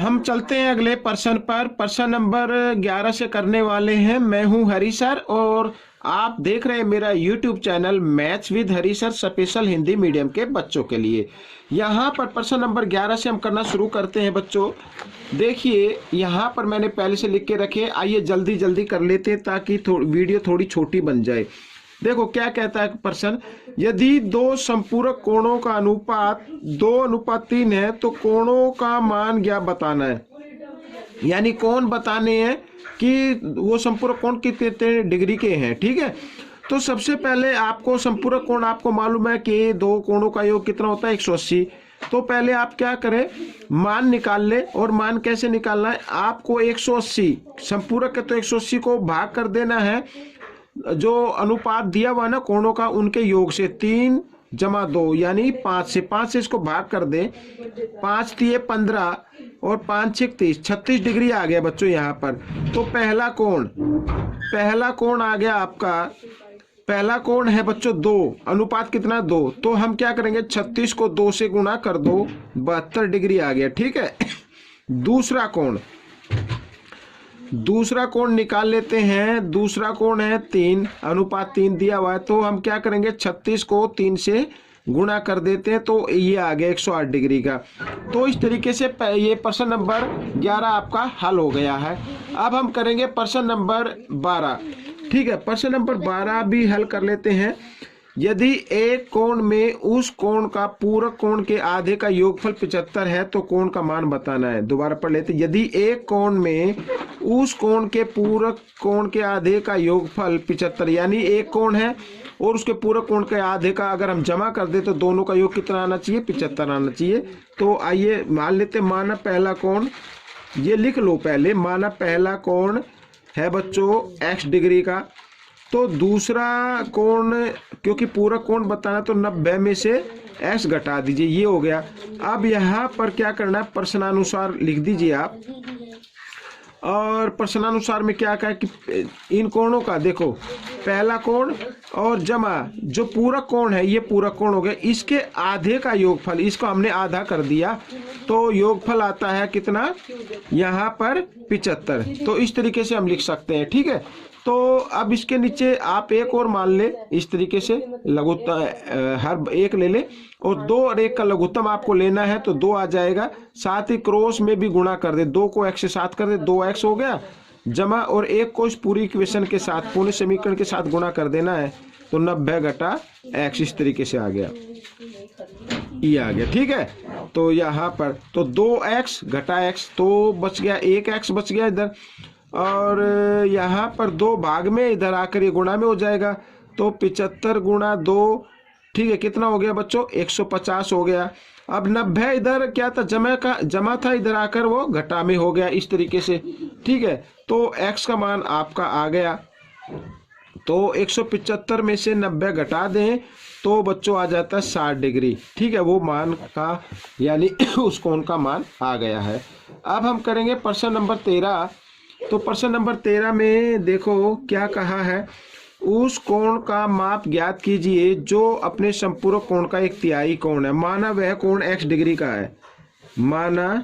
हम चलते हैं अगले प्रश्न पर। प्रश्न नंबर 11 से करने वाले हैं। मैं हूं हरी सर और आप देख रहे हैं मेरा YouTube channel maths with Hari sir special Hindi medium के बच्चों के लिए। यहाँ पर प्रश्न नंबर 11 से हम करना शुरू करते हैं बच्चों। देखिए यहाँ पर मैंने पहले से लिख के रखे, आइए जल्दी जल्दी कर लेते हैं ताकि वीडियो थोड़ी छोटी बन जाए। देखो क्या कहता है प्रश्न, यदि दो संपूरक कोणों का अनुपात 2:3 है तो कोणों का मान क्या बताना है। यानी कोण बताने हैं कि वो संपूरक कोण कितने डिग्री के हैं। ठीक है, तो सबसे पहले आपको संपूरक कोण आपको मालूम है कि दो कोणों का योग कितना होता है 180। तो पहले आप क्या करें, मान निकाल ले। और मान कैसे निकालना है, आपको 180 संपूरक है तो 180 को भाग कर देना है जो अनुपात दिया हुआ ना कोणों का उनके योग से, 3 + 2 यानी 5 से इसको भाग कर दे। 5 × 15 और 5 × 30, 36 डिग्री आ गया बच्चों यहाँ पर। तो पहला कोण आ गया आपका, पहला कोण है बच्चों 2, अनुपात कितना 2। तो हम क्या करेंगे, 36 को 2 से गुणा कर दो, 72 डिग्री आ गया। ठीक है, दूसरा कोण निकाल लेते हैं। दूसरा कोण है 3, अनुपात 3 दिया हुआ है। तो हम क्या करेंगे, 36 को 3 से गुणा कर देते हैं तो ये आ गया 108 डिग्री का। तो इस तरीके से ये प्रश्न नंबर 11 आपका हल हो गया है। अब हम करेंगे प्रश्न नंबर 12। ठीक है, प्रश्न नंबर 12 भी हल कर लेते हैं। यदि एक कोण में उस कोण का पूरक कोण के आधे का योगफल 75 है तो कोण का मान बताना है। दोबारा पढ़ लेते हैं। यदि एक कोण में उस कोण के पूरक कोण के आधे का योगफल 75, यानी एक कोण है और उसके पूरक कोण के आधे का अगर हम जमा कर दे तो दोनों का योग कितना आना चाहिए, 75 आना चाहिए। तो आइए मान लेते, माना पहला कोण, ये लिख लो पहले, माना पहला कोण है बच्चों x डिग्री का। तो दूसरा कोण, क्योंकि पूरा कोण बताना तो 90 में से x घटा दीजिए, ये हो गया। अब यहाँ पर क्या करना है, प्रश्नानुसार लिख दीजिए आप। और प्रश्नानुसार में क्या कहा कि इन कोणों का देखो, पहला कोण और जमा जो पूरक कोण है, ये पूरक कोण हो गया, इसके आधे का योगफल, इसको हमने आधा कर दिया तो योगफल आता है कितना, यहाँ पर 75। तो इस तरीके से हम लिख सकते हैं। ठीक है, तो अब इसके नीचे आप एक और मान ले, इस तरीके से लघुत्तम हर एक ले ले और 2 और 1 का लघुत्तम आपको लेना है तो 2 आ जाएगा। साथ ही क्रॉस में भी गुणा कर दे, 2 को x से 7 कर दे, 2x हो गया, जमा और 1 को इस पूरी इक्वेशन के साथ, पूर्ण समीकरण के साथ गुणा कर देना है तो 90 घटा x इस तरीके से आ गया, ये आ गया। ठीक है, तो यहाँ पर तो 2x घटा x तो बच गया, 1x बच गया इधर, और यहाँ पर 2 भाग में इधर आकर ये गुणा में हो जाएगा। तो 75 × 2, ठीक है, कितना हो गया बच्चों, 150 हो गया। अब 90 इधर क्या था, जमा था, इधर आकर वो घटा में हो गया इस तरीके से। ठीक है, तो x का मान आपका आ गया। तो 175 में से 90 घटा दें तो बच्चों आ जाता है 60 डिग्री। ठीक है, वो मान का यानी उस कोण का मान आ गया है। अब हम करेंगे प्रश्न नंबर 13। तो प्रश्न नंबर 13 में देखो क्या कहा है, उस कोण का माप ज्ञात कीजिए जो अपने संपूरक कोण का 1/3 कोण है। माना वह कोण x डिग्री का है, माना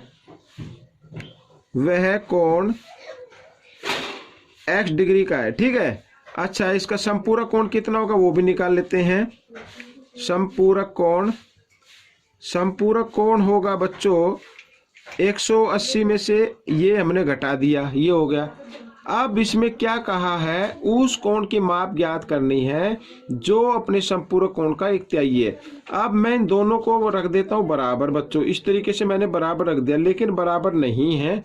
वह कोण x डिग्री का है। ठीक है, अच्छा इसका संपूरक कोण कितना होगा वो भी निकाल लेते हैं। संपूरक कोण होगा बच्चों 180 में से ये हमने घटा दिया, ये हो गया। अब इसमें क्या कहा है, उस कोण की माप ज्ञात करनी है जो अपने संपूरक कोण का 1/3 है। अब मैं इन दोनों को रख देता हूं बराबर बच्चों, इस तरीके से मैंने बराबर रख दिया, लेकिन बराबर नहीं है।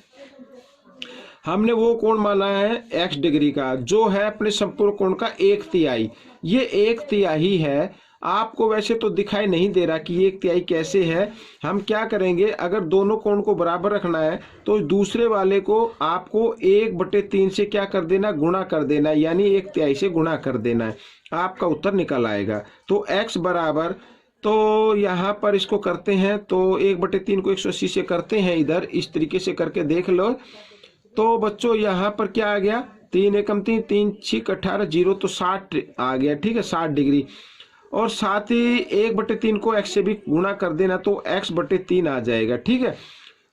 हमने वो कोण माना है x डिग्री का जो है अपने संपूरक कोण का 1/3, ये 1/3 है। आपको वैसे तो दिखाई नहीं दे रहा कि ये 1/3 कैसे है। हम क्या करेंगे, अगर दोनों कोण को बराबर रखना है तो दूसरे वाले को आपको 1/3 से क्या कर देना, गुणा कर देना, यानी 1/3 से गुणा कर देना है, आपका उत्तर निकल आएगा। तो x बराबर, तो यहाँ पर इसको करते हैं तो 1/3 को 180 से करते हैं, इधर इस तरीके से करके देख लो। तो बच्चों यहाँ पर क्या आ गया, 3 एकम 3, 3 6 18 0, तो 60 आ गया। ठीक है, 60 डिग्री। और साथ ही 1/3 को x से भी गुणा कर देना तो x/3 आ जाएगा। ठीक है,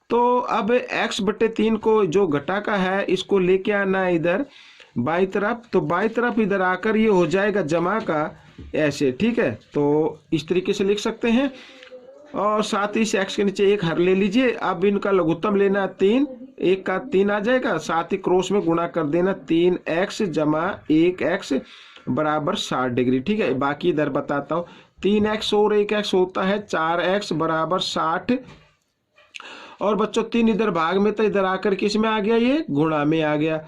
तो अब x/3 को जो घटा का है इसको लेके आना है इधर बाई तरफ, तो बाई तरफ इधर आकर ये हो जाएगा जमा का ऐसे, ठीक है। तो इस तरीके से लिख सकते हैं और साथ ही इस x के नीचे एक हर ले लीजिए। अब इनका लघुत्तम लेना है 3, 1 का 3 आ जाएगा, साथ ही क्रॉस में गुणा कर देना 3x जमा 1x बराबर 60 डिग्री, ठीक है। बाकी इधर बताता हूँ, 3x और 1x होता है 4x बराबर 60। और बच्चों 3 इधर भाग में, तो इधर आकर किस में आ गया, ये गुणा में आ गया।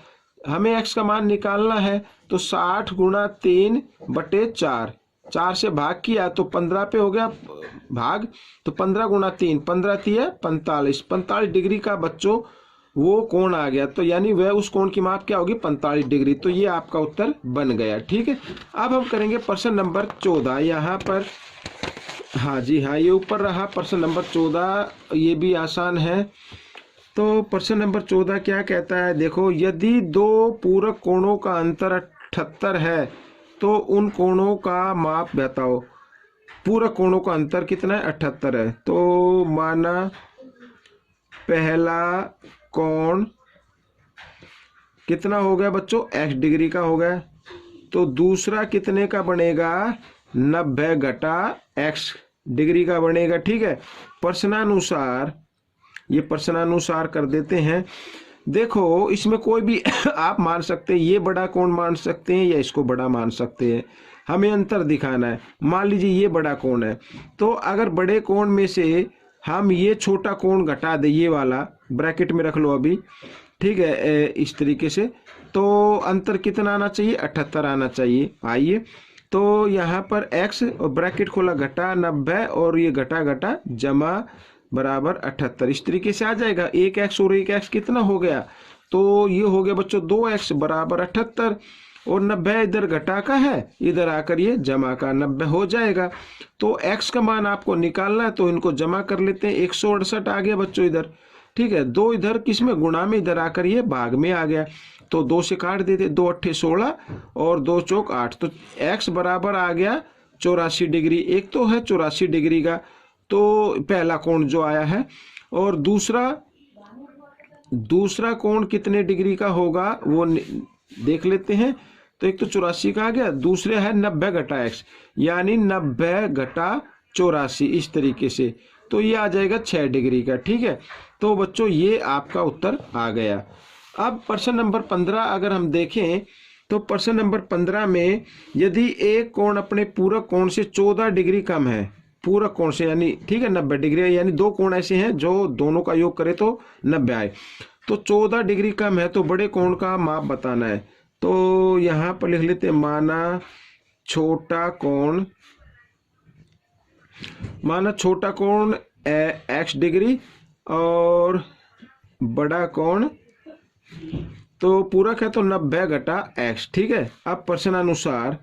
हमें x का मान निकालना है, तो 60 गुणा 3/4, 4 से भाग किया तो 15 पे हो गया भाग, तो 15 गुणा 3, 15 3 45, 45 डिग्री का बच्चों वो कोण आ गया। तो यानी वह उस कोण की माप क्या होगी, 45 डिग्री। तो ये आपका उत्तर बन गया, ठीक है। अब हम करेंगे प्रश्न नंबर 14। यहाँ पर हाँ जी हाँ, ये ऊपर रहा प्रश्न नंबर 14, ये भी आसान है। तो प्रश्न नंबर 14 क्या कहता है, देखो, यदि दो पूरक कोणों का अंतर 78 है तो उन कोणों का माप बताओ। पूरक कोणों का अंतर कितना है, 78 है। तो माना पहला कोण कितना हो गया बच्चों, x डिग्री का हो गया, तो दूसरा कितने का बनेगा, 90 घटा x डिग्री का बनेगा, ठीक है। प्रश्नानुसार, ये प्रश्नानुसार कर देते हैं। देखो इसमें कोई भी आप मान सकते हैं, ये बड़ा कोण मान सकते हैं या इसको बड़ा मान सकते हैं, हमें अंतर दिखाना है। मान लीजिए ये बड़ा कोण है, तो अगर बड़े कोण में से हम ये छोटा कोण घटा दें, ये वाला ब्रैकेट में रख लो अभी, ठीक है, इस तरीके से, तो अंतर कितना आना चाहिए, 78 आना चाहिए। आइए, तो यहाँ पर x और ब्रैकेट खोला घटा 90 और ये घटा घटा जमा बराबर 78, इस तरीके से आ जाएगा। 1x और 1x कितना हो गया, तो ये हो गया बच्चों 2x बराबर 78, और 90 इधर घटा का है, इधर आकर ये जमा का 90 हो जाएगा। तो x का मान आपको निकालना है, तो इनको जमा कर लेते हैं। 168 आ गया बच्चों इधर, ठीक है। 2 इधर किस में, गुणा में, इधर आकर ये भाग में आ गया, तो 2 से काट देते, 2 8 16 और 2 चौक 8, तो x बराबर आ गया 84 डिग्री। एक तो है 84 डिग्री का, तो पहला कोण जो आया है, और दूसरा कोण कितने डिग्री का होगा वो देख लेते हैं। तो एक तो 84 का आ गया, दूसरे है 90 घटा x, यानी 90 घटा 84, इस तरीके से, तो ये आ जाएगा 6 डिग्री का, ठीक है। तो बच्चों ये आपका उत्तर आ गया। अब प्रश्न नंबर 15 अगर हम देखें, तो प्रश्न नंबर 15 में यदि एक कोण अपने पूरक कोण से 14 डिग्री कम है, पूरक कोण से यानी, ठीक है, 90 डिग्री, यानी दो कोण ऐसे हैं जो दोनों का योग करे तो 90 आए, तो 14 डिग्री कम है, तो बड़े कोण का माप बताना है। तो यहाँ पर लिख लेते हैं, माना छोटा कोण x डिग्री और बड़ा कोण, तो पूरक है तो 90 घटा x, ठीक है। अब प्रश्नानुसार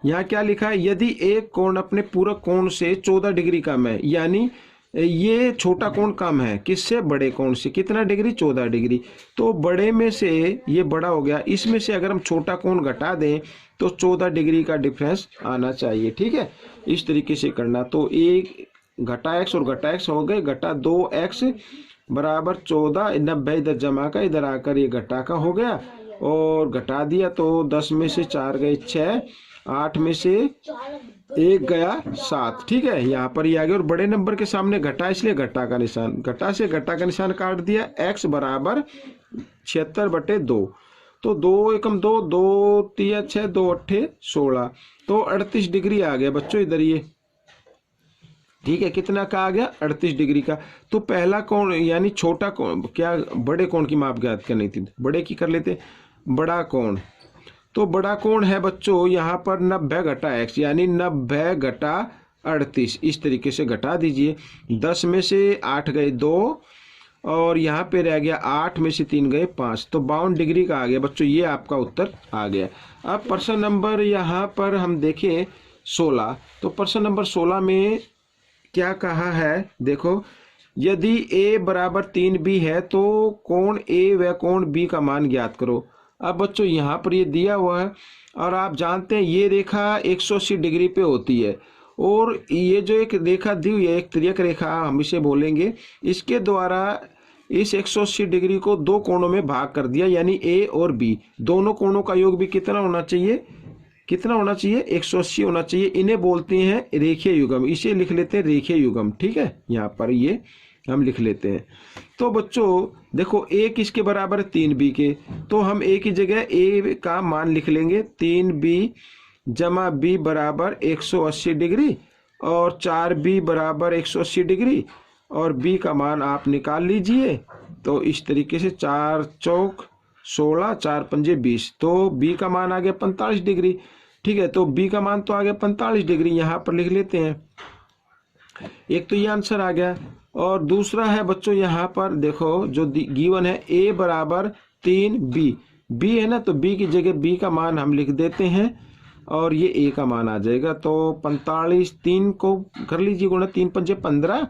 यहाँ क्या लिखा है, यदि एक कोण अपने पूरक कोण से 14 डिग्री कम है, यानी ये छोटा कोण कम है किससे, बड़े कोण से, कितना डिग्री, 14 डिग्री, तो बड़े में से ये बड़ा हो गया, इसमें से अगर हम छोटा कोण घटा दें तो 14 डिग्री का डिफरेंस आना चाहिए, ठीक है। इस तरीके से करना, तो एक घटा x और घटा x हो गए, घटा 2x बराबर 14, 90 इधर जमा का, इधर आकर ये घटा का हो गया और घटा दिया, तो 10 में से 4 गए 6, 8 में से 1 गया 7, ठीक है। यहाँ पर ये आ गया, और बड़े नंबर के सामने घटा, इसलिए घटा का निशान, घटा से घटा का निशान काट दिया। x बराबर 76/2, तो 2 एकम 2, 2 3 6, 2 8 16, तो 38 डिग्री आ गया बच्चों इधर ये, ठीक है। कितना का आ गया, 38 डिग्री का। तो पहला कोण यानी छोटा कोण, क्या बड़े कोण की माप ज्ञात करनी थी, बड़े की कर लेते, बड़ा कोण, तो बड़ा कोण है बच्चों यहाँ पर 90 घटा x, यानी 90 घटा 38, इस तरीके से घटा दीजिए। 10 में से 8 गए 2, और यहाँ पे रह गया 8 में से 3 गए 5, तो 52 डिग्री का आ गया बच्चों, ये आपका उत्तर आ गया। अब प्रश्न नंबर यहाँ पर हम देखें 16, तो प्रश्न नंबर 16 में क्या कहा है, देखो, यदि a बराबर 3b है तो कोण a व कोण b का मान ज्ञात करो। अब बच्चों यहाँ पर ये दिया हुआ है, और आप जानते हैं ये रेखा 180 डिग्री पे होती है, और ये जो एक रेखा दी हुई है, एक तिर्यक रेखा हम इसे बोलेंगे, इसके द्वारा इस 180 डिग्री को दो कोणों में भाग कर दिया, यानी ए और बी दोनों कोणों का योग भी कितना होना चाहिए, कितना होना चाहिए, 180 होना चाहिए। इन्हें बोलते हैं रेखीय युग्म, इसे लिख लेते हैं रेखीय युग्म। ठीक है, यहाँ पर ये हम लिख लेते हैं। तो बच्चों देखो ए किसके बराबर है, 3b के, तो हम ए की जगह ए का मान लिख लेंगे 3b जमा बी बराबर 180 डिग्री और 4b बराबर 180 डिग्री और b का मान आप निकाल लीजिए। तो इस तरीके से 4 चौक 16, 4 पंजे 20, तो b का मान आ गया 45 डिग्री। ठीक है, तो b का मान तो आ गया 45 डिग्री, यहाँ पर लिख लेते हैं। एक तो ये आंसर आ गया, और दूसरा है बच्चों यहाँ पर देखो जो गिवन है a बराबर 3b, b है ना, तो b की जगह b का मान हम लिख देते हैं और ये a का मान आ जाएगा। तो 45, 3 को कर लीजिए गुणा, 3 पंजे 15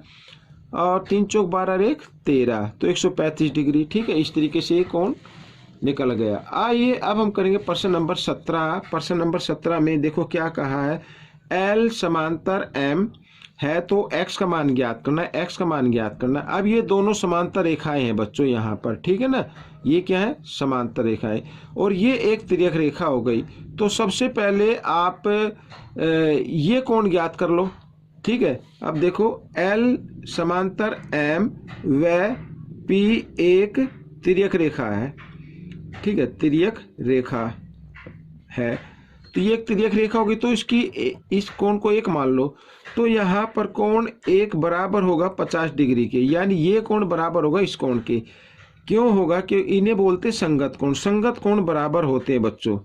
और 3 चौक 12 एक 13, तो 135 डिग्री। ठीक है, इस तरीके से कोण निकल गया। आइए अब हम करेंगे प्रश्न नंबर 17। प्रश्न नंबर 17 में देखो क्या कहा है, L समांतर M है तो x का मान ज्ञात करना है, x का मान ज्ञात करना है। अब ये दोनों समांतर रेखाएं हैं बच्चों यहाँ पर, ठीक है ना, ये क्या है, समांतर रेखाएं, और ये एक तिर्यक रेखा हो गई। तो सबसे पहले आप ये कोण ज्ञात कर लो। ठीक है, अब देखो L समांतर M व P एक तिर्यक रेखा है। ठीक है, तिर्यक रेखा है, तो ये एक तिर्यक रेखा होगी, तो इसकी इस कोण को एक मान लो। तो यहाँ पर कोण एक बराबर होगा 50 डिग्री के, यानी ये कोण बराबर होगा इस कोण के। क्यों होगा, कि इन्हें बोलते संगत कोण। संगत कोण बराबर होते हैं बच्चों,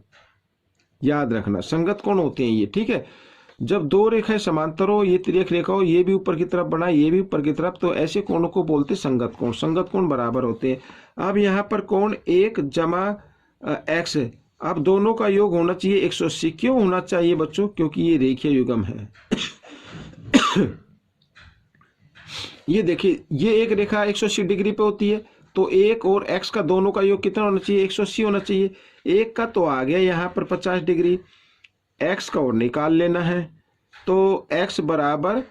याद रखना, संगत कोण होते हैं ये। ठीक है, जब दो रेखाएं समांतर हो, ये तिर्यक रेखा हो, ये भी ऊपर की तरफ बना, ये भी ऊपर की तरफ, तो ऐसे कोणों को बोलते संगत कोण। संगत कोण बराबर होते हैं। अब यहाँ पर कोण 1 जमा x, अब दोनों का योग होना चाहिए 180। क्यों होना चाहिए बच्चों, क्योंकि ये रेखीय युग्म है। ये देखिए, ये एक रेखा 180 डिग्री पे होती है, तो 1 और x का दोनों का योग कितना होना चाहिए, 180 होना चाहिए। 1 का तो आ गया यहाँ पर 50 डिग्री, x का और निकाल लेना है। तो x बराबर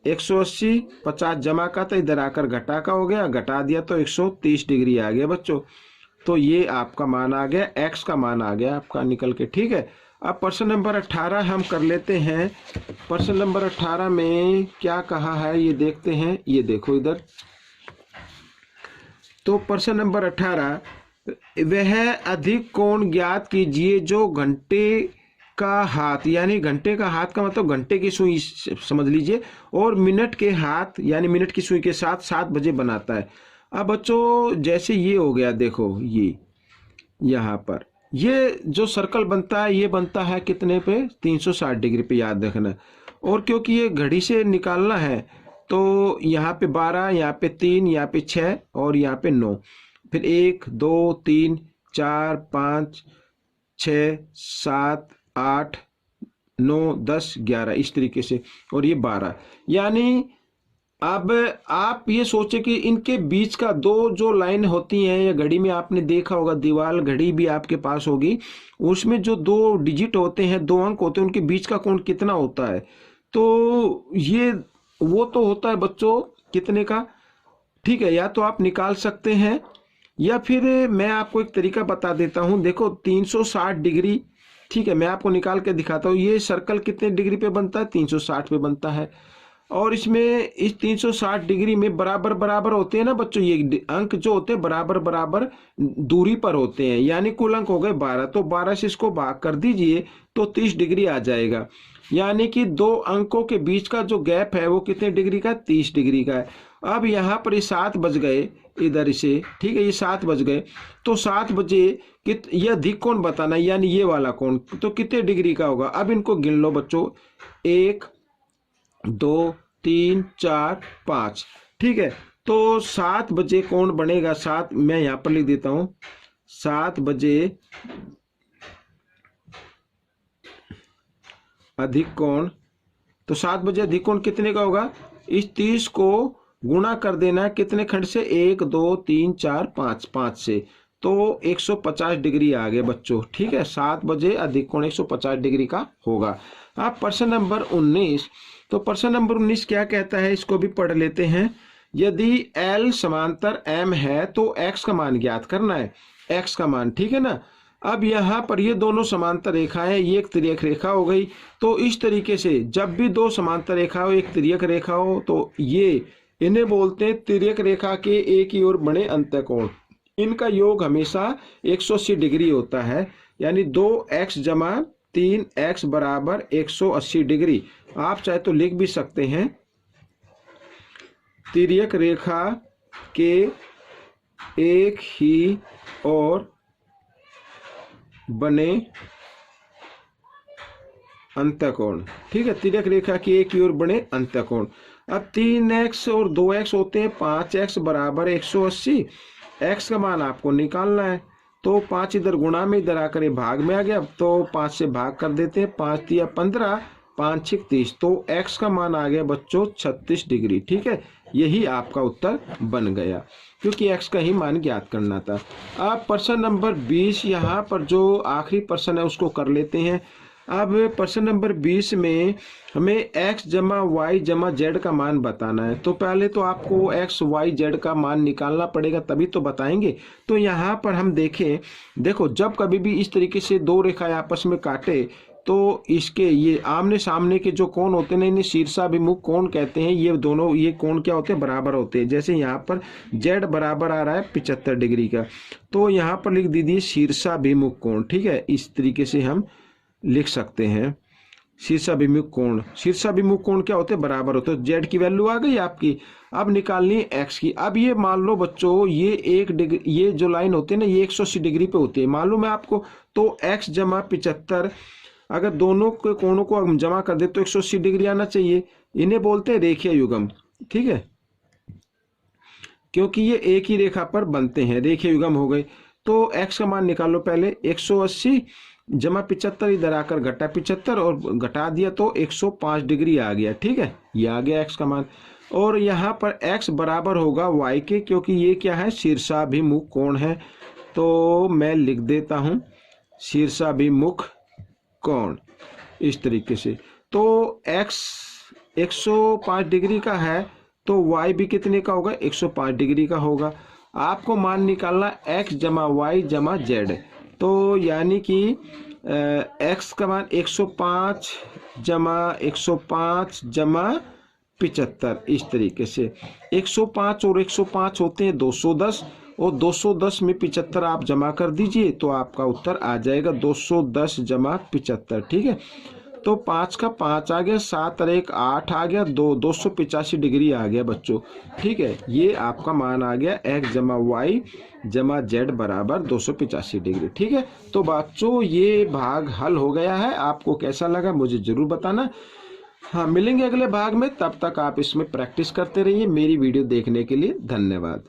180, 50 जमा का था, इधर आकर घटा का हो गया, घटा दिया तो 130 डिग्री आ गया बच्चों। तो ये आपका मान आ गया, x का मान आ गया आपका निकल के। ठीक है, अब प्रश्न नंबर 18 हम कर लेते हैं। प्रश्न नंबर 18 में क्या कहा है ये देखते हैं, ये देखो इधर। तो प्रश्न नंबर 18, वह अधिक कोण ज्ञात कीजिए जो घंटे का हाथ, यानी घंटे का हाथ का मतलब घंटे की सुई समझ लीजिए, और मिनट के हाथ यानी मिनट की सुई के साथ 7 बजे बनाता है। अब बच्चों जैसे ये हो गया, देखो ये यहाँ पर ये जो सर्कल बनता है, ये बनता है कितने पे, 360 डिग्री पे, याद रखना। और क्योंकि ये घड़ी से निकालना है, तो यहाँ पे 12, यहाँ पे 3, यहाँ पे 6 और यहाँ पे 9, फिर 1 2 3 4 5 6 7 8 9 10 11 इस तरीके से, और ये 12। यानी अब आप ये सोचे कि इनके बीच का दो जो लाइन होती हैं, या घड़ी में आपने देखा होगा, दीवार घड़ी भी आपके पास होगी, उसमें जो 2 डिजिट होते हैं, 2 अंक होते हैं, उनके बीच का कोण कितना होता है। तो ये वो तो होता है बच्चों कितने का। ठीक है, या तो आप निकाल सकते हैं, या फिर मैं आपको एक तरीका बता देता हूं। देखो 360 डिग्री, ठीक है, मैं आपको निकाल के दिखाता हूँ। ये सर्कल कितने डिग्री पे बनता है, 360 पे बनता है, और इसमें इस 360 डिग्री में बराबर बराबर होते हैं ना बच्चों, ये अंक जो होते हैं बराबर बराबर दूरी पर होते हैं, यानी कुल अंक हो गए 12। तो 12 से इसको भाग कर दीजिए तो 30 डिग्री आ जाएगा, यानी कि 2 अंकों के बीच का जो गैप है वो कितने डिग्री का, 30 डिग्री का है। अब यहाँ पर ये 7 बज गए इधर इसे, ठीक है, ये 7 बज गए, तो 7 बजे ये अधिक कोण बताना, यानी ये वाला कोण, तो कितने डिग्री का होगा। अब इनको गिन लो बच्चों, 1 2 3 4 5, ठीक है। तो 7 बजे कोण बनेगा, 7 मैं यहां पर लिख देता हूं, 7 बजे अधिक कोण, तो 7 बजे अधिक कोण कितने का होगा, इस 30 को गुणा कर देना है कितने खंड से, 1 2 3 4 5, 5 से, तो 150 डिग्री आ गए बच्चों। ठीक है, 7 बजे अधिक कोण 150 डिग्री का होगा। आप प्रश्न नंबर 19, तो प्रश्न नंबर 19 क्या कहता है, इसको भी पढ़ लेते हैं। यदि L समांतर M है तो X का मान ज्ञात करना है, X का मान, ठीक है ना। अब यहाँ पर ये दोनों समांतर रेखाएं, ये एक तिर्यक रेखा हो गई। तो इस तरीके से जब भी दो समांतर रेखा हो, एक तिर्यक रेखा हो, तो ये इन्हें बोलते हैं तिर्यक रेखा के एक ही ओर बने अंतःकोण। इनका योग हमेशा 180 डिग्री होता है, यानी 2x जमा 3x बराबर 180 डिग्री। आप चाहे तो लिख भी सकते हैं, तिर्यक रेखा के एक ही ओर बने अंतःकोण, ठीक है, तिर्यक रेखा की एक ही ओर बने अंतःकोण। अब 3x और 2x होते हैं 5x बराबर 180। x का मान आपको निकालना है, तो 5 इधर गुणा में, इधर आकर ये भाग में आ गया, तो 5 से भाग कर देते हैं, 5 तिया 15, 5 छिक 30, तो x का मान आ गया बच्चों 36 डिग्री, ठीक है। यही आपका उत्तर बन गया, क्योंकि x का ही मान ज्ञात करना था। अब प्रश्न नंबर 20, यहाँ पर जो आखिरी प्रश्न है उसको कर लेते हैं। अब प्रश्न नंबर 20 में हमें x जमा y जमा z का मान बताना है। तो पहले तो आपको x y z का मान निकालना पड़ेगा, तभी तो बताएंगे। तो यहाँ पर हम देखें, देखो जब कभी भी इस तरीके से दो रेखाएं आपस में काटे, तो इसके ये आमने सामने के जो कोण होते हैं, इन्हें शीर्षाभिमुख कोण कहते हैं। ये दोनों ये कोण क्या होते हैं, बराबर होते हैं। जैसे यहाँ पर z बराबर आ रहा है 75 डिग्री का, तो यहाँ पर लिख दीजिए शीर्षाभिमुख कोण, ठीक है। इस तरीके से हम लिख सकते हैं शीर्षाभिमुख कोण। शीर्षाभिमुख कोण क्या होते हैं, बराबर होते हैं। z की वैल्यू आ गई आपकी, अब निकालनी है x की। अब ये मान लो बच्चों, ये 1 डिग्री, ये जो लाइन होती है ना, ये 180 डिग्री पे होती है, मालूम है आपको। तो x जमा 75, अगर दोनों के कोणों को हम जमा कर दे तो 180 डिग्री आना चाहिए। इन्हें बोलते हैं रेखीय युग्म, ठीक है, क्योंकि ये एक ही रेखा पर बनते हैं, रेखीय युग्म हो गए। तो x का मान निकालो पहले, 180 जमा 75, इधर आकर घटा 75 और घटा दिया तो 105 डिग्री आ गया, ठीक है। ये आ गया x का मान। और यहाँ पर x बराबर होगा y के, क्योंकि ये क्या है, शीर्षाभिमुख कोण है। तो मैं लिख देता हूँ शीर्षाभिमुख कोण इस तरीके से। तो x 105 डिग्री का है, तो y भी कितने का होगा, 105 डिग्री का होगा। आपको मान निकालना x जमा y जमा z, तो यानी कि x का मान 105 जमा 105 जमा 75, इस तरीके से 105 और 105 होते हैं 210, और 210 में 75 आप जमा कर दीजिए तो आपका उत्तर आ जाएगा 210 जमा 75, ठीक है। तो 5 का 5 आ गया, 7 और 1 8 आ गया, 285 डिग्री आ गया बच्चों, ठीक है। ये आपका मान आ गया x जमा y जमा z बराबर 285 डिग्री, ठीक है। तो बच्चों ये भाग हल हो गया है। आपको कैसा लगा मुझे जरूर बताना। हाँ, मिलेंगे अगले भाग में, तब तक आप इसमें प्रैक्टिस करते रहिए। मेरी वीडियो देखने के लिए धन्यवाद।